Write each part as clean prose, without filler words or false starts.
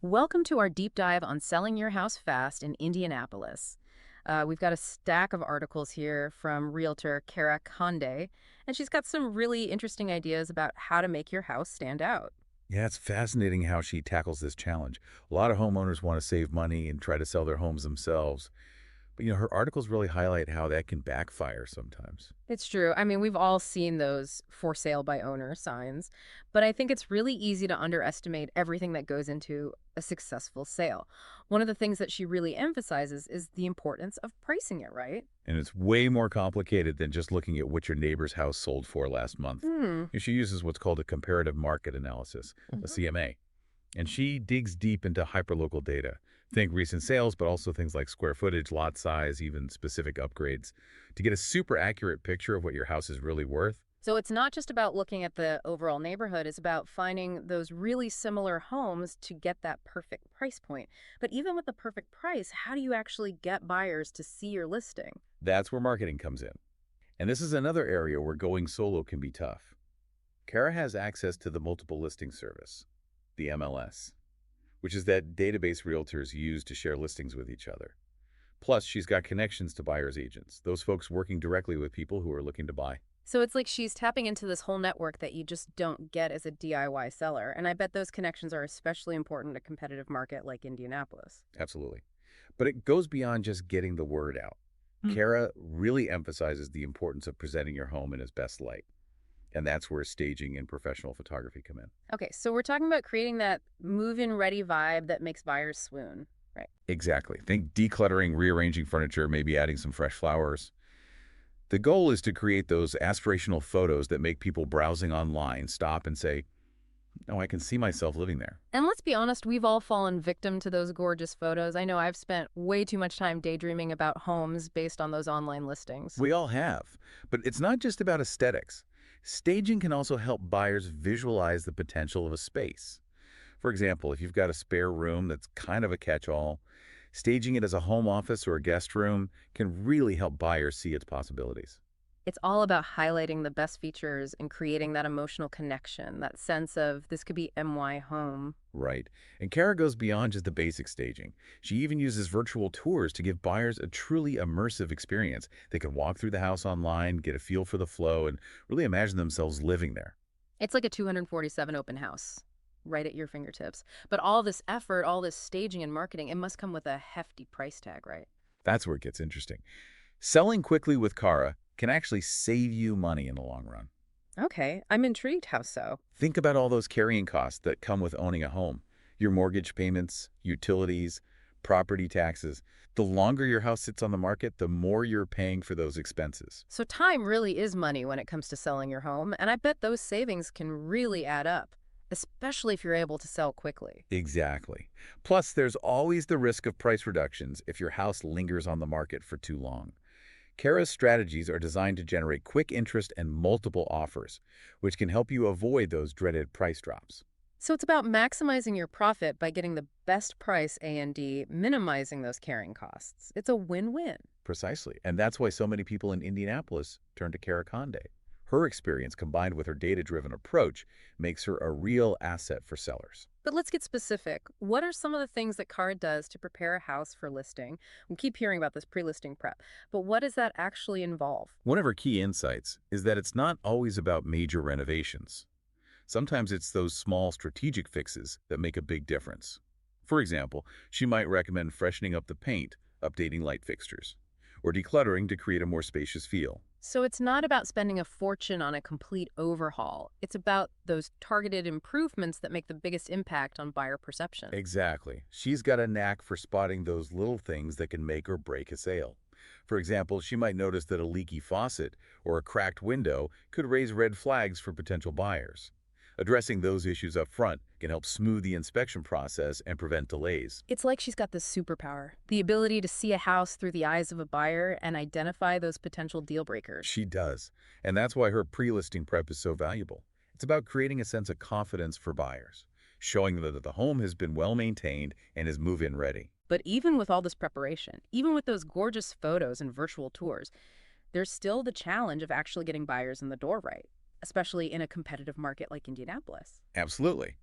Welcome to our deep dive on selling your house fast in Indianapolis. We've got a stack of articles here from realtor Cara Conde, and she's got some really interesting ideas about how to make your house stand out. Yeah, it's fascinating how she tackles this challenge. A lot of homeowners want to save money and try to sell their homes themselves. But her articles really highlight how that can backfire sometimes. It's true. I mean, we've all seen those for sale by owner signs, but I think it's really easy to underestimate everything that goes into a successful sale. One of the things that she really emphasizes is the importance of pricing it right. And it's way more complicated than just looking at what your neighbor's house sold for last month. Hmm. She uses what's called a comparative market analysis, a Mhm. CMA. And she digs deep into hyperlocal data. Think recent sales, but also things like square footage, lot size, even specific upgrades, to get a super accurate picture of what your house is really worth. So it's not just about looking at the overall neighborhood, it's about finding those really similar homes to get that perfect price point. But even with the perfect price, how do you actually get buyers to see your listing? That's where marketing comes in. And this is another area where going solo can be tough. Kara has access to the multiple listing service, the MLS, which is that database realtors use to share listings with each other. Plus, she's got connections to buyer's agents, those folks working directly with people who are looking to buy. So it's like she's tapping into this whole network that you just don't get as a DIY seller. And I bet those connections are especially important in a competitive market like Indianapolis. Absolutely. But it goes beyond just getting the word out. Kara really emphasizes the importance of presenting your home in its best light. And that's where staging and professional photography come in. Okay, so we're talking about creating that move-in ready vibe that makes buyers swoon. Right. Exactly. Think decluttering, rearranging furniture, maybe adding some fresh flowers. The goal is to create those aspirational photos that make people browsing online stop and say, "Oh, I can see myself living there." And let's be honest, we've all fallen victim to those gorgeous photos. I know I've spent way too much time daydreaming about homes based on those online listings. We all have. But it's not just about aesthetics. Staging can also help buyers visualize the potential of a space. For example, if you've got a spare room that's kind of a catch-all, staging it as a home office or a guest room can really help buyers see its possibilities. It's all about highlighting the best features and creating that emotional connection, that sense of this could be MY home. Right. And Kara goes beyond just the basic staging. She even uses virtual tours to give buyers a truly immersive experience. They can walk through the house online, get a feel for the flow, and really imagine themselves living there. It's like a 247 open house right at your fingertips. But all this effort, all this staging and marketing, it must come with a hefty price tag, right? That's where it gets interesting. Selling quickly with Kara can actually save you money in the long run. Okay, I'm intrigued. How so? Think about all those carrying costs that come with owning a home. Your mortgage payments, utilities, property taxes. The longer your house sits on the market, the more you're paying for those expenses. So time really is money when it comes to selling your home, and I bet those savings can really add up, especially if you're able to sell quickly. Exactly. Plus, there's always the risk of price reductions if your house lingers on the market for too long. Kara's strategies are designed to generate quick interest and multiple offers, which can help you avoid those dreaded price drops. So it's about maximizing your profit by getting the best price A&D, minimizing those carrying costs. It's a win-win. Precisely. And that's why so many people in Indianapolis turn to Cara Conde. Her experience combined with her data-driven approach makes her a real asset for sellers. But let's get specific. What are some of the things that Cara does to prepare a house for listing? We keep hearing about this pre-listing prep, but what does that actually involve? One of her key insights is that it's not always about major renovations. Sometimes it's those small strategic fixes that make a big difference. For example, she might recommend freshening up the paint, updating light fixtures, or decluttering to create a more spacious feel. So it's not about spending a fortune on a complete overhaul. It's about those targeted improvements that make the biggest impact on buyer perception. Exactly. She's got a knack for spotting those little things that can make or break a sale. For example, she might notice that a leaky faucet or a cracked window could raise red flags for potential buyers. Addressing those issues up front can help smooth the inspection process and prevent delays. It's like she's got this superpower, the ability to see a house through the eyes of a buyer and identify those potential deal breakers. She does, and that's why her pre-listing prep is so valuable. It's about creating a sense of confidence for buyers, showing them that the home has been well maintained and is move-in ready. But even with all this preparation, even with those gorgeous photos and virtual tours, there's still the challenge of actually getting buyers in the door right, especially in a competitive market like Indianapolis. Absolutely.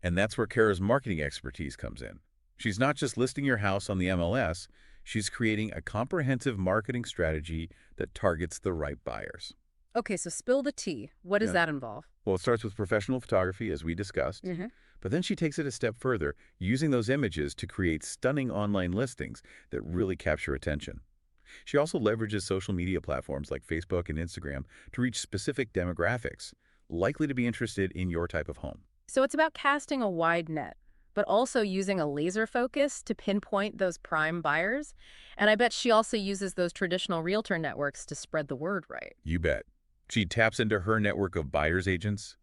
And that's where Kara's marketing expertise comes in. She's not just listing your house on the MLS, she's creating a comprehensive marketing strategy that targets the right buyers. Okay, so spill the tea. What does Yeah. that involve? Well, it starts with professional photography, as we discussed, Hmm. but then she takes it a step further, using those images to create stunning online listings that really capture attention. She also leverages social media platforms like Facebook and Instagram to reach specific demographics, likely to be interested in your type of home. So it's about casting a wide net, but also using a laser focus to pinpoint those prime buyers. And I bet she also uses those traditional realtor networks to spread the word right. You bet. She taps into her network of buyer's agents,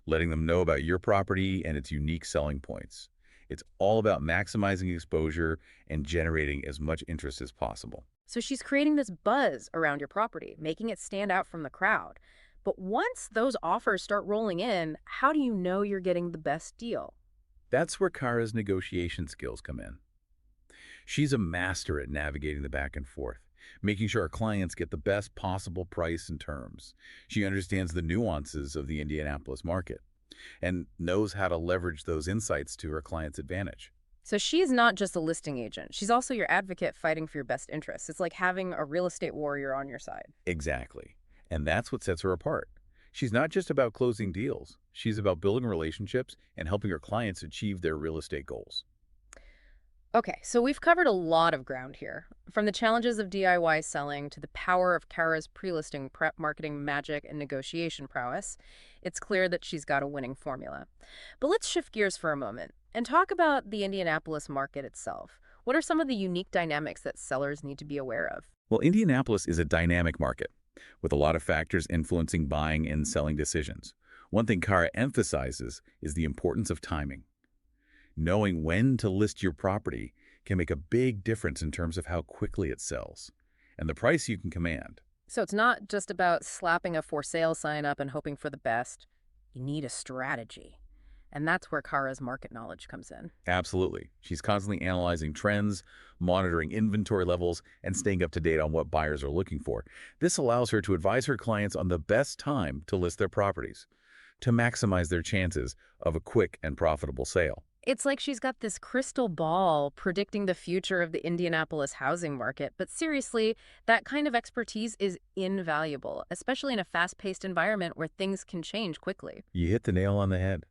letting them know about your property and its unique selling points. It's all about maximizing exposure and generating as much interest as possible. So she's creating this buzz around your property, making it stand out from the crowd. But once those offers start rolling in, how do you know you're getting the best deal? That's where Kara's negotiation skills come in. She's a master at navigating the back and forth, making sure her clients get the best possible price and terms. She understands the nuances of the Indianapolis market and knows how to leverage those insights to her client's advantage. So she's not just a listing agent. She's also your advocate fighting for your best interests. It's like having a real estate warrior on your side. Exactly. And that's what sets her apart. She's not just about closing deals. She's about building relationships and helping her clients achieve their real estate goals. Okay, so we've covered a lot of ground here. From the challenges of DIY selling to the power of Kara's pre-listing prep marketing magic and negotiation prowess, it's clear that she's got a winning formula. But let's shift gears for a moment and talk about the Indianapolis market itself. What are some of the unique dynamics that sellers need to be aware of? Well, Indianapolis is a dynamic market with a lot of factors influencing buying and selling decisions. One thing Cara emphasizes is the importance of timing. Knowing when to list your property can make a big difference in terms of how quickly it sells and the price you can command. So it's not just about slapping a for sale sign up and hoping for the best. You need a strategy. And that's where Kara's market knowledge comes in. Absolutely. She's constantly analyzing trends, monitoring inventory levels, and staying up to date on what buyers are looking for. This allows her to advise her clients on the best time to list their properties, to maximize their chances of a quick and profitable sale. It's like she's got this crystal ball predicting the future of the Indianapolis housing market. But seriously, that kind of expertise is invaluable, especially in a fast-paced environment where things can change quickly. You hit the nail on the head.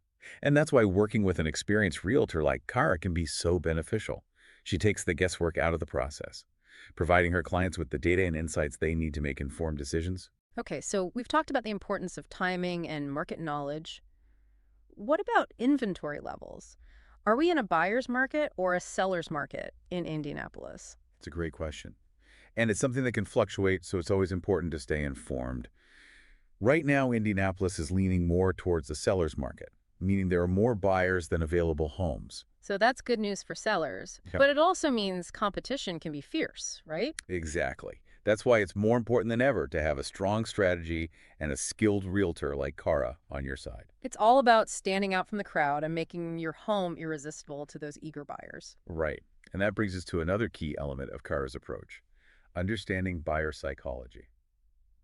And that's why working with an experienced realtor like Cara can be so beneficial. She takes the guesswork out of the process, providing her clients with the data and insights they need to make informed decisions. Okay, so we've talked about the importance of timing and market knowledge. What about inventory levels? Are we in a buyer's market or a seller's market in Indianapolis? It's a great question. And it's something that can fluctuate, so it's always important to stay informed. Right now, Indianapolis is leaning more towards the seller's market, meaning there are more buyers than available homes. So that's good news for sellers, Yep. but it also means competition can be fierce, right? Exactly. That's why it's more important than ever to have a strong strategy and a skilled realtor like Cara on your side. It's all about standing out from the crowd and making your home irresistible to those eager buyers. Right. And that brings us to another key element of Cara's approach, understanding buyer psychology.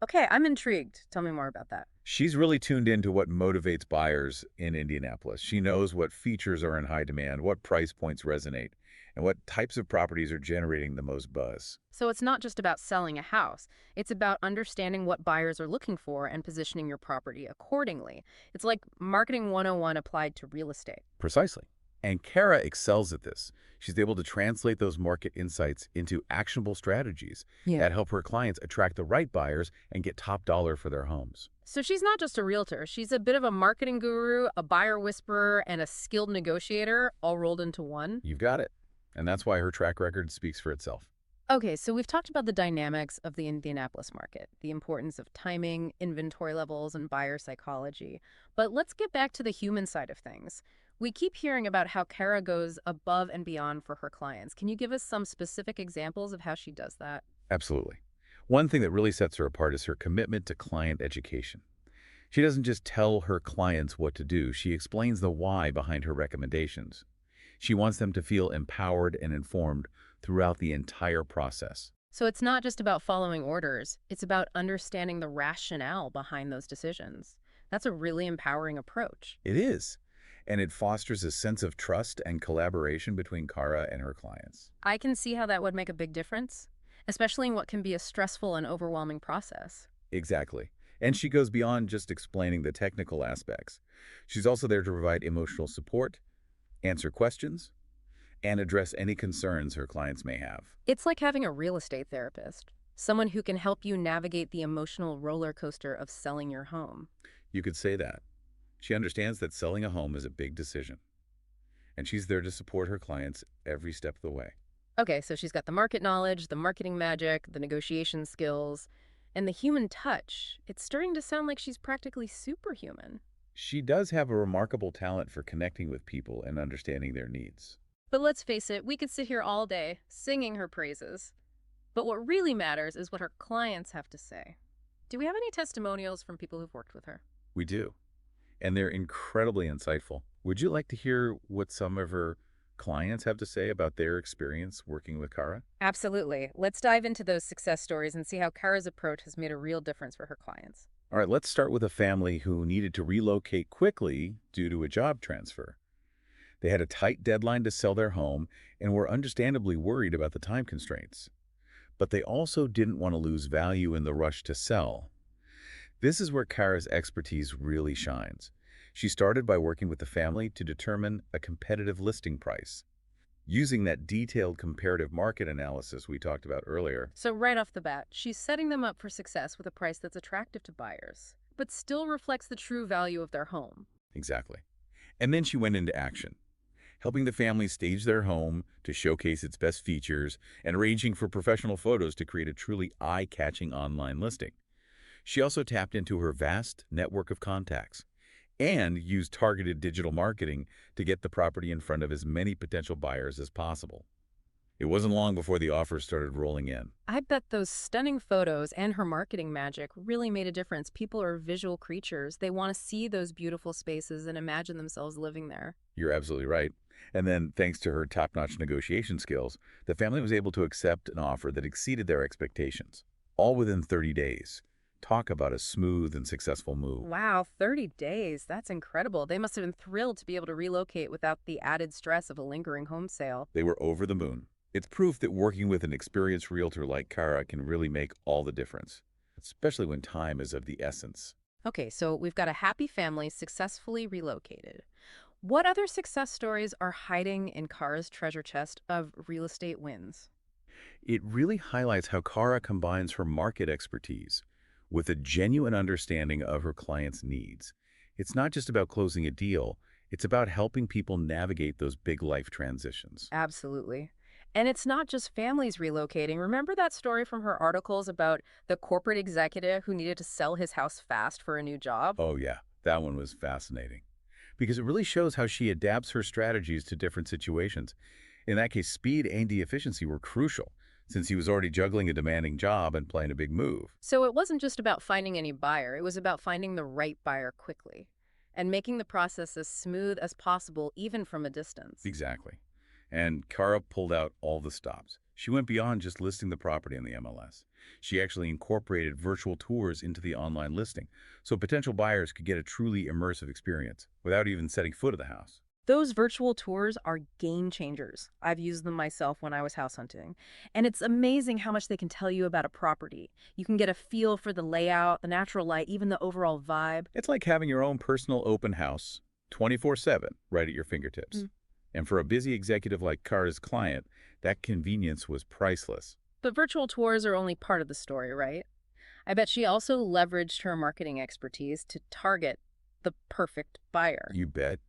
Okay, I'm intrigued. Tell me more about that. She's really tuned into what motivates buyers in Indianapolis. She knows what features are in high demand, what price points resonate, and what types of properties are generating the most buzz. So it's not just about selling a house. It's about understanding what buyers are looking for and positioning your property accordingly. It's like marketing 101 applied to real estate. Precisely. And Cara excels at this. She's able to translate those market insights into actionable strategies Yeah. that help her clients attract the right buyers and get top dollar for their homes. So she's not just a realtor. She's a bit of a marketing guru, a buyer whisperer, and a skilled negotiator all rolled into one. You've got it. And that's why her track record speaks for itself. Okay, so we've talked about the dynamics of the Indianapolis market, the importance of timing, inventory levels, and buyer psychology. But let's get back to the human side of things. We keep hearing about how Cara goes above and beyond for her clients. Can you give us some specific examples of how she does that? Absolutely. One thing that really sets her apart is her commitment to client education. She doesn't just tell her clients what to do, she explains the why behind her recommendations. She wants them to feel empowered and informed throughout the entire process. So it's not just about following orders, it's about understanding the rationale behind those decisions. That's a really empowering approach. It is. and it fosters a sense of trust and collaboration between Cara and her clients. I can see how that would make a big difference, especially in what can be a stressful and overwhelming process. Exactly. And she goes beyond just explaining the technical aspects. She's also there to provide emotional support, answer questions, and address any concerns her clients may have. It's like having a real estate therapist, someone who can help you navigate the emotional roller coaster of selling your home. You could say that. She understands that selling a home is a big decision, and she's there to support her clients every step of the way. Okay, so she's got the market knowledge, the marketing magic, the negotiation skills, and the human touch. It's starting to sound like she's practically superhuman. She does have a remarkable talent for connecting with people and understanding their needs. But let's face it, we could sit here all day singing her praises. But what really matters is what her clients have to say. Do we have any testimonials from people who've worked with her? We do, and they're incredibly insightful. Would you like to hear what some of her clients have to say about their experience working with Cara? Absolutely. Let's dive into those success stories and see how Kara's approach has made a real difference for her clients. All right, let's start with a family who needed to relocate quickly due to a job transfer. They had a tight deadline to sell their home and were understandably worried about the time constraints. But they also didn't want to lose value in the rush to sell. This is where Cara's expertise really shines. She started by working with the family to determine a competitive listing price. Using that detailed comparative market analysis we talked about earlier. So, right off the bat, she's setting them up for success with a price that's attractive to buyers, but still reflects the true value of their home. Exactly. And then she went into action, helping the family stage their home to showcase its best features and arranging for professional photos to create a truly eye-catching online listing. She also tapped into her vast network of contacts and used targeted digital marketing to get the property in front of as many potential buyers as possible. It wasn't long before the offers started rolling in. I bet those stunning photos and her marketing magic really made a difference. People are visual creatures. They want to see those beautiful spaces and imagine themselves living there. You're absolutely right. And then, thanks to her top-notch negotiation skills, the family was able to accept an offer that exceeded their expectations, all within 30 days. Talk about a smooth and successful move. Wow, 30 days. That's incredible. They must have been thrilled to be able to relocate without the added stress of a lingering home sale. They were over the moon. It's proof that working with an experienced realtor like Cara can really make all the difference, especially when time is of the essence. Okay, so we've got a happy family successfully relocated. What other success stories are hiding in Cara's treasure chest of real estate wins? It really highlights how Cara combines her market expertise with a genuine understanding of her clients' needs. It's not just about closing a deal, it's about helping people navigate those big life transitions. Absolutely. And it's not just families relocating. Remember that story from her articles about the corporate executive who needed to sell his house fast for a new job? Oh yeah, that one was fascinating because it really shows how she adapts her strategies to different situations. In that case, speed and the efficiency were crucial since he was already juggling a demanding job and playing a big move. So it wasn't just about finding any buyer, it was about finding the right buyer quickly and making the process as smooth as possible, even from a distance. Exactly. And Cara pulled out all the stops. She went beyond just listing the property in the MLS. She actually incorporated virtual tours into the online listing, so potential buyers could get a truly immersive experience without even setting foot in the house. Those virtual tours are game changers. I've used them myself when I was house hunting. And it's amazing how much they can tell you about a property. You can get a feel for the layout, the natural light, even the overall vibe. It's like having your own personal open house 24/7 right at your fingertips. And for a busy executive like Cara's client, that convenience was priceless. But virtual tours are only part of the story, right? I bet she also leveraged her marketing expertise to target the perfect buyer. You bet.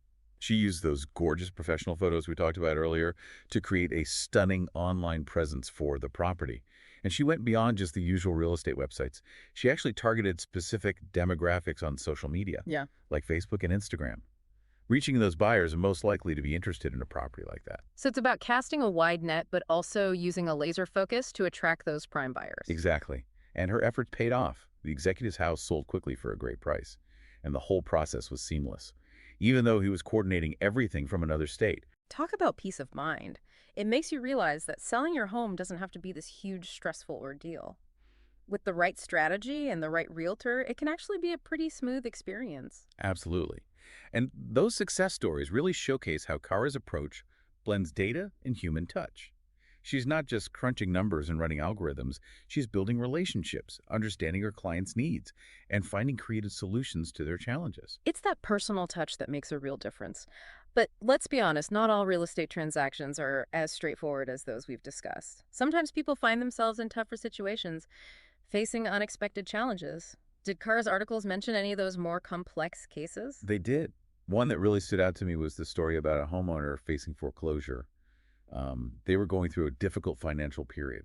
She used those gorgeous professional photos we talked about earlier to create a stunning online presence for the property. And she went beyond just the usual real estate websites. She actually targeted specific demographics on social media, Yeah. like Facebook and Instagram. Reaching those buyers are most likely to be interested in a property like that. So it's about casting a wide net, but also using a laser focus to attract those prime buyers. Exactly. And her efforts paid off. The executive's house sold quickly for a great price, and the whole process was seamless, even though he was coordinating everything from another state. Talk about peace of mind. It makes you realize that selling your home doesn't have to be this huge, stressful ordeal. With the right strategy and the right realtor, it can actually be a pretty smooth experience. Absolutely. And those success stories really showcase how Cara's approach blends data and human touch. She's not just crunching numbers and running algorithms, she's building relationships, understanding her clients' needs, and finding creative solutions to their challenges. It's that personal touch that makes a real difference. But let's be honest, not all real estate transactions are as straightforward as those we've discussed. Sometimes people find themselves in tougher situations, facing unexpected challenges. Did Carr's articles mention any of those more complex cases? They did. One that really stood out to me was the story about a homeowner facing foreclosure. They were going through a difficult financial period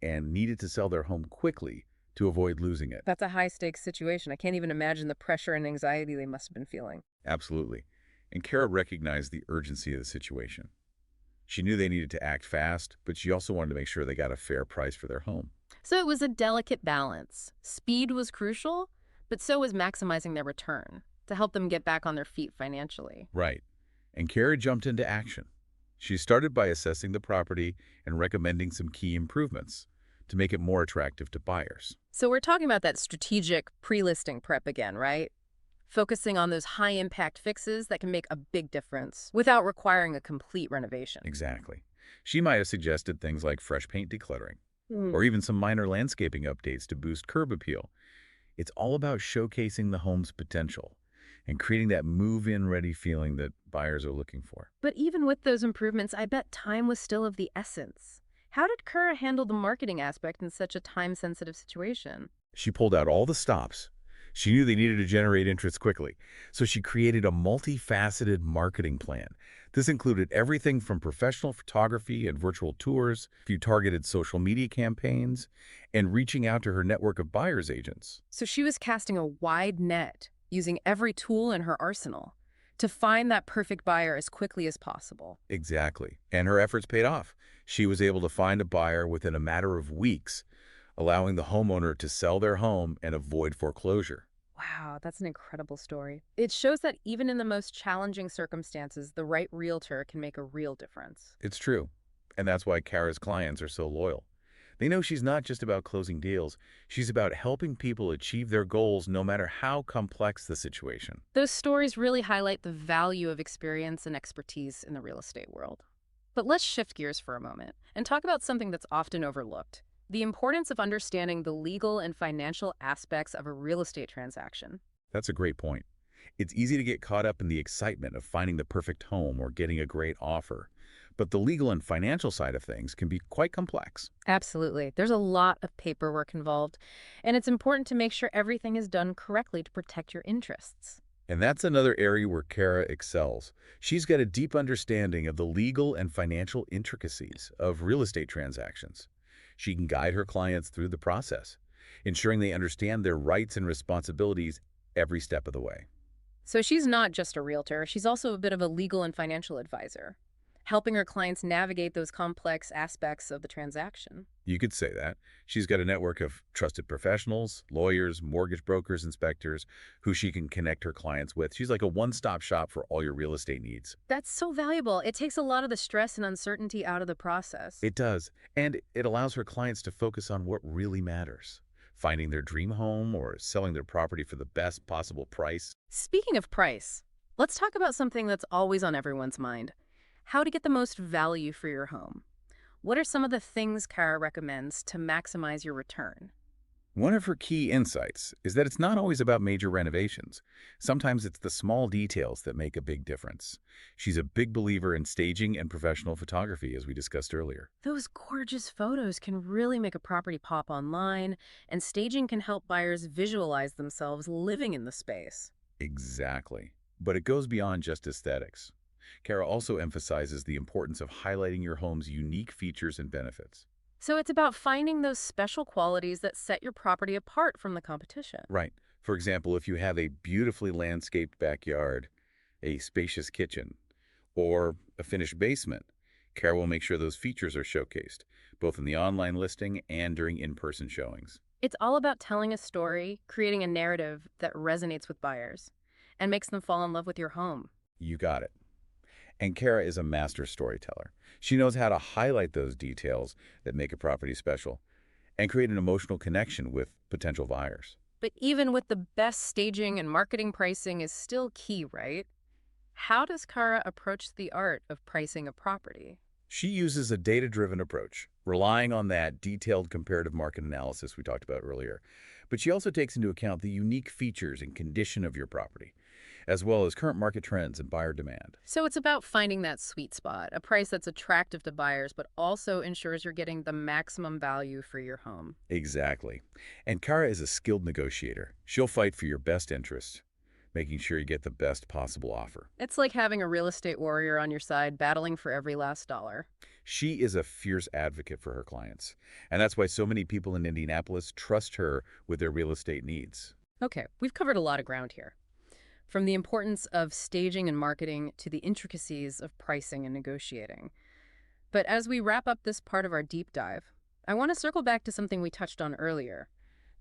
and needed to sell their home quickly to avoid losing it. That's a high stakes situation. I can't even imagine the pressure and anxiety they must have been feeling. Absolutely. And Kara recognized the urgency of the situation. She knew they needed to act fast, but she also wanted to make sure they got a fair price for their home. So it was a delicate balance. Speed was crucial, but so was maximizing their return to help them get back on their feet financially. Right. And Kara jumped into action. She started by assessing the property and recommending some key improvements to make it more attractive to buyers. So we're talking about that strategic pre-listing prep again, right? Focusing on those high-impact fixes that can make a big difference without requiring a complete renovation. Exactly. She might have suggested things like fresh paint decluttering, Hmm. or even some minor landscaping updates to boost curb appeal. It's all about showcasing the home's potential and creating that move-in ready feeling that buyers are looking for. But even with those improvements, I bet time was still of the essence. How did Kura handle the marketing aspect in such a time-sensitive situation? She pulled out all the stops. She knew they needed to generate interest quickly, so she created a multifaceted marketing plan. This included everything from professional photography and virtual tours, few targeted social media campaigns, and reaching out to her network of buyer's agents. So she was casting a wide net, using every tool in her arsenal to find that perfect buyer as quickly as possible. Exactly. And her efforts paid off. She was able to find a buyer within a matter of weeks, allowing the homeowner to sell their home and avoid foreclosure. Wow, that's an incredible story. It shows that even in the most challenging circumstances, the right realtor can make a real difference. It's true. And that's why Kara's clients are so loyal. They know she's not just about closing deals. She's about helping people achieve their goals no matter how complex the situation. Those stories really highlight the value of experience and expertise in the real estate world. But let's shift gears for a moment and talk about something that's often overlooked: the importance of understanding the legal and financial aspects of a real estate transaction. That's a great point. It's easy to get caught up in the excitement of finding the perfect home or getting a great offer. But the legal and financial side of things can be quite complex. Absolutely. There's a lot of paperwork involved, and it's important to make sure everything is done correctly to protect your interests. And that's another area where Kara excels. She's got a deep understanding of the legal and financial intricacies of real estate transactions. She can guide her clients through the process, ensuring they understand their rights and responsibilities every step of the way. So she's not just a realtor, she's also a bit of a legal and financial advisor, helping her clients navigate those complex aspects of the transaction. You could say that. She's got a network of trusted professionals, lawyers, mortgage brokers, inspectors, who she can connect her clients with. She's like a one-stop shop for all your real estate needs. That's so valuable. It takes a lot of the stress and uncertainty out of the process. It does. And it allows her clients to focus on what really matters: finding their dream home or selling their property for the best possible price. Speaking of price, let's talk about something that's always on everyone's mind: how to get the most value for your home. What are some of the things Kara recommends to maximize your return? One of her key insights is that it's not always about major renovations. Sometimes it's the small details that make a big difference. She's a big believer in staging and professional photography, as we discussed earlier. Those gorgeous photos can really make a property pop online, and staging can help buyers visualize themselves living in the space. Exactly. But it goes beyond just aesthetics. Kara also emphasizes the importance of highlighting your home's unique features and benefits. So it's about finding those special qualities that set your property apart from the competition. Right. For example, if you have a beautifully landscaped backyard, a spacious kitchen, or a finished basement, Kara will make sure those features are showcased, both in the online listing and during in-person showings. It's all about telling a story, creating a narrative that resonates with buyers, and makes them fall in love with your home. You got it. And Kara is a master storyteller. She knows how to highlight those details that make a property special and create an emotional connection with potential buyers. But even with the best staging and marketing, pricing is still key, right? How does Cara approach the art of pricing a property? She uses a data-driven approach, relying on that detailed comparative market analysis we talked about earlier. But she also takes into account the unique features and condition of your property, as well as current market trends and buyer demand. So it's about finding that sweet spot, a price that's attractive to buyers, but also ensures you're getting the maximum value for your home. Exactly. And Kara is a skilled negotiator. She'll fight for your best interest, making sure you get the best possible offer. It's like having a real estate warrior on your side, battling for every last dollar. She is a fierce advocate for her clients, and that's why so many people in Indianapolis trust her with their real estate needs. Okay, we've covered a lot of ground here. From the importance of staging and marketing to the intricacies of pricing and negotiating. But as we wrap up this part of our deep dive, I want to circle back to something we touched on earlier,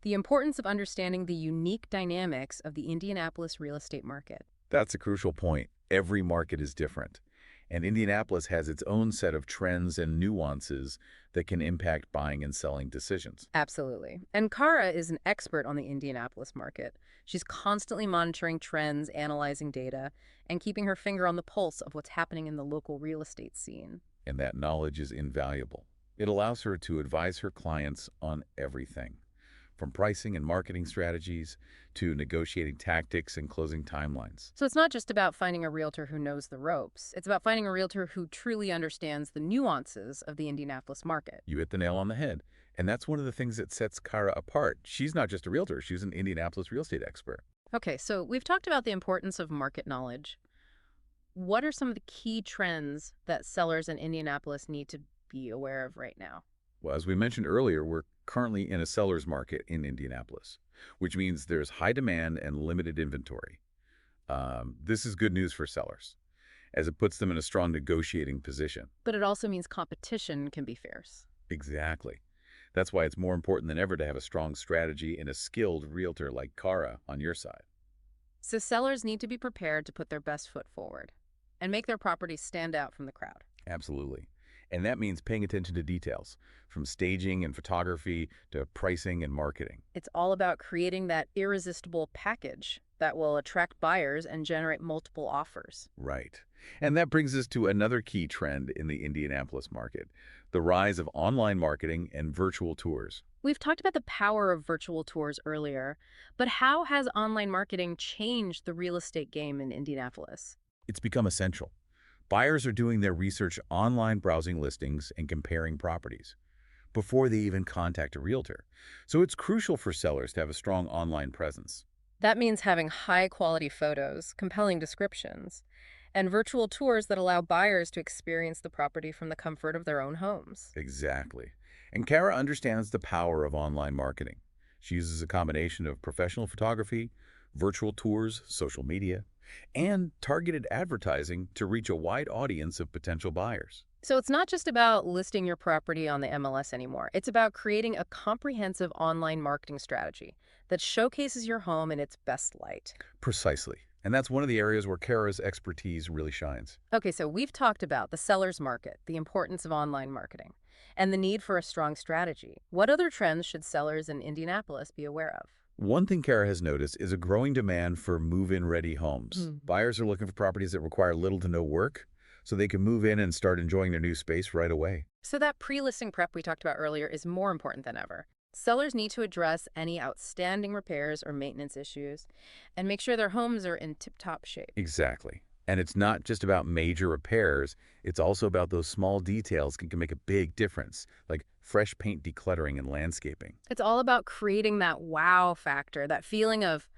the importance of understanding the unique dynamics of the Indianapolis real estate market. That's a crucial point. Every market is different, and Indianapolis has its own set of trends and nuances that can impact buying and selling decisions. Absolutely. And Cara is an expert on the Indianapolis market. She's constantly monitoring trends, analyzing data, and keeping her finger on the pulse of what's happening in the local real estate scene. And that knowledge is invaluable. It allows her to advise her clients on everything, from pricing and marketing strategies to negotiating tactics and closing timelines. So it's not just about finding a realtor who knows the ropes. It's about finding a realtor who truly understands the nuances of the Indianapolis market. You hit the nail on the head. And that's one of the things that sets Kara apart. She's not just a realtor, she's an Indianapolis real estate expert. Okay, so we've talked about the importance of market knowledge. What are some of the key trends that sellers in Indianapolis need to be aware of right now? Well, as we mentioned earlier, we're currently in a seller's market in Indianapolis, which means there's high demand and limited inventory. This is good news for sellers, as it puts them in a strong negotiating position. But it also means competition can be fierce. Exactly. That's why it's more important than ever to have a strong strategy and a skilled realtor like Cara on your side. So sellers need to be prepared to put their best foot forward and make their properties stand out from the crowd. Absolutely. And that means paying attention to details, from staging and photography to pricing and marketing. It's all about creating that irresistible package that will attract buyers and generate multiple offers. Right. And that brings us to another key trend in the Indianapolis market, the rise of online marketing and virtual tours. We've talked about the power of virtual tours earlier, but how has online marketing changed the real estate game in Indianapolis? It's become essential. Buyers are doing their research online, browsing listings and comparing properties before they even contact a realtor. So it's crucial for sellers to have a strong online presence. That means having high-quality photos, compelling descriptions, and virtual tours that allow buyers to experience the property from the comfort of their own homes. Exactly. And Kara understands the power of online marketing. She uses a combination of professional photography, virtual tours, social media, and targeted advertising to reach a wide audience of potential buyers. So it's not just about listing your property on the MLS anymore. It's about creating a comprehensive online marketing strategy that showcases your home in its best light. Precisely. And that's one of the areas where Kara's expertise really shines. Okay, so we've talked about the seller's market, the importance of online marketing, and the need for a strong strategy. What other trends should sellers in Indianapolis be aware of? One thing Kara has noticed is a growing demand for move-in ready homes. Buyers are looking for properties that require little to no work, so they can move in and start enjoying their new space right away. So that pre-listing prep we talked about earlier is more important than ever. Sellers need to address any outstanding repairs or maintenance issues and make sure their homes are in tip-top shape. Exactly. And it's not just about major repairs, it's also about those small details that can make a big difference, like fresh paint decluttering and landscaping. It's all about creating that wow factor, that feeling of,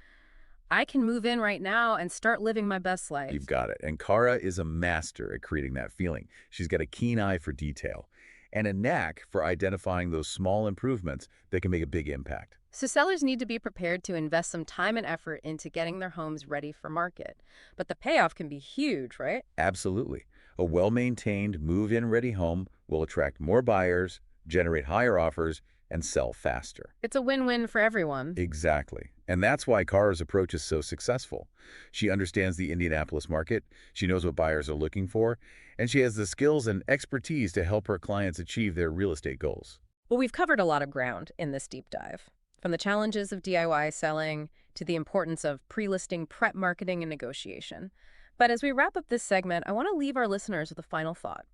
I can move in right now and start living my best life. You've got it. And Cara is a master at creating that feeling. She's got a keen eye for detail and a knack for identifying those small improvements that can make a big impact. So sellers need to be prepared to invest some time and effort into getting their homes ready for market. But the payoff can be huge, right? Absolutely. A well-maintained, move-in ready home will attract more buyers, generate higher offers, and sell faster. It's a win-win for everyone. Exactly. And that's why Cara's approach is so successful. She understands the Indianapolis market, she knows what buyers are looking for, and she has the skills and expertise to help her clients achieve their real estate goals. Well, we've covered a lot of ground in this deep dive. from the challenges of DIY selling to the importance of pre-listing prep marketing and negotiation. But as we wrap up this segment, I want to leave our listeners with a final thought.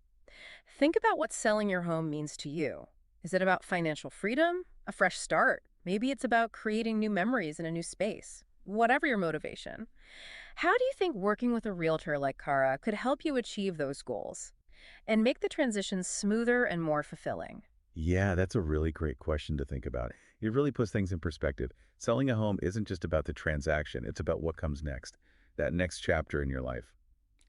Think about what selling your home means to you. Is it about financial freedom? A fresh start? Maybe it's about creating new memories in a new space. Whatever your motivation. How do you think working with a realtor like Cara could help you achieve those goals and make the transition smoother and more fulfilling? Yeah, that's a really great question to think about. It really puts things in perspective. Selling a home isn't just about the transaction, it's about what comes next, that next chapter in your life.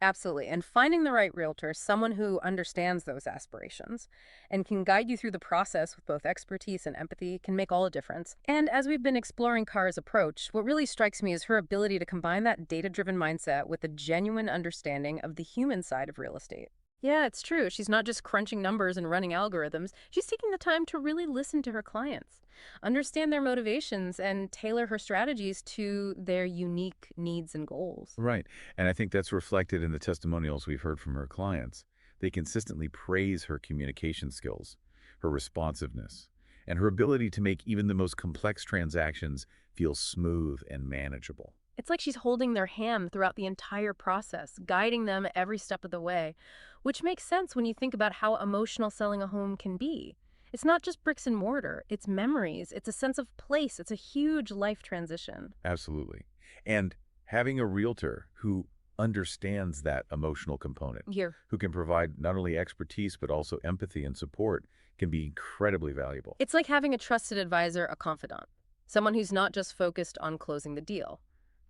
Absolutely. And finding the right realtor, someone who understands those aspirations and can guide you through the process with both expertise and empathy, can make all the difference. And as we've been exploring Kara's approach, what really strikes me is her ability to combine that data-driven mindset with a genuine understanding of the human side of real estate. Yeah, it's true. She's not just crunching numbers and running algorithms. She's taking the time to really listen to her clients, understand their motivations, and tailor her strategies to their unique needs and goals. Right. And I think that's reflected in the testimonials we've heard from her clients. They consistently praise her communication skills, her responsiveness, and her ability to make even the most complex transactions feel smooth and manageable. It's like she's holding their hand throughout the entire process, guiding them every step of the way, which makes sense when you think about how emotional selling a home can be. It's not just bricks and mortar, it's memories, it's a sense of place, it's a huge life transition. Absolutely. And having a realtor who understands that emotional component, Here. who can provide not only expertise but also empathy and support, can be incredibly valuable. It's like having a trusted advisor, a confidant, someone who's not just focused on closing the deal,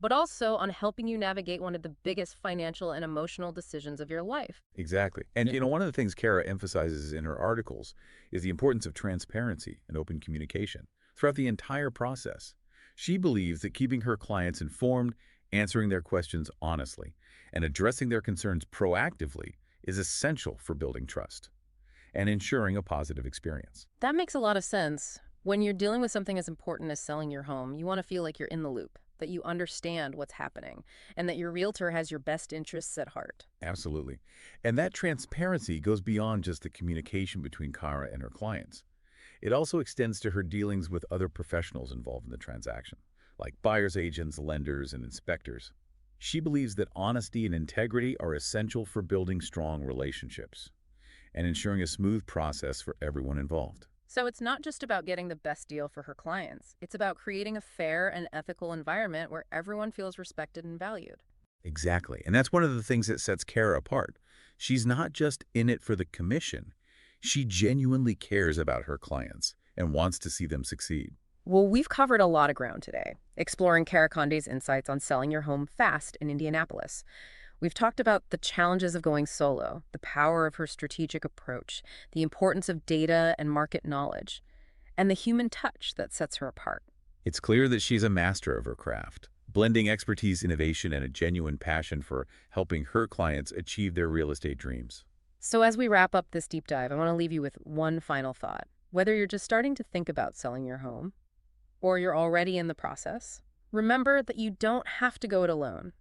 but also on helping you navigate one of the biggest financial and emotional decisions of your life. Exactly. And, Yeah. one of the things Kara emphasizes in her articles is the importance of transparency and open communication throughout the entire process. She believes that keeping her clients informed, answering their questions honestly, and addressing their concerns proactively is essential for building trust and ensuring a positive experience. That makes a lot of sense. When you're dealing with something as important as selling your home, you want to feel like you're in the loop, that you understand what's happening, and that your realtor has your best interests at heart. Absolutely. And that transparency goes beyond just the communication between Kara and her clients. It also extends to her dealings with other professionals involved in the transaction, like buyer's agents, lenders, and inspectors. She believes that honesty and integrity are essential for building strong relationships and ensuring a smooth process for everyone involved. So it's not just about getting the best deal for her clients. It's about creating a fair and ethical environment where everyone feels respected and valued. Exactly. And that's one of the things that sets Kara apart. She's not just in it for the commission. She genuinely cares about her clients and wants to see them succeed. Well, we've covered a lot of ground today, exploring Cara Conde's insights on selling your home fast in Indianapolis. We've talked about the challenges of going solo, the power of her strategic approach, the importance of data and market knowledge, and the human touch that sets her apart. It's clear that she's a master of her craft, blending expertise, innovation, and a genuine passion for helping her clients achieve their real estate dreams. So as we wrap up this deep dive, I want to leave you with one final thought. Whether you're just starting to think about selling your home or you're already in the process, remember that you don't have to go it alone.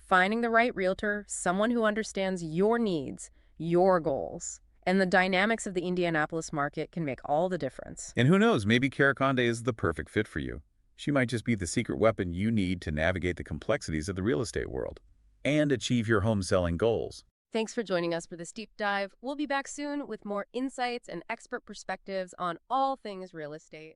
Finding the right realtor, someone who understands your needs, your goals, and the dynamics of the Indianapolis market can make all the difference. And who knows, maybe Cara Conde is the perfect fit for you. She might just be the secret weapon you need to navigate the complexities of the real estate world and achieve your home selling goals. Thanks for joining us for this deep dive. We'll be back soon with more insights and expert perspectives on all things real estate.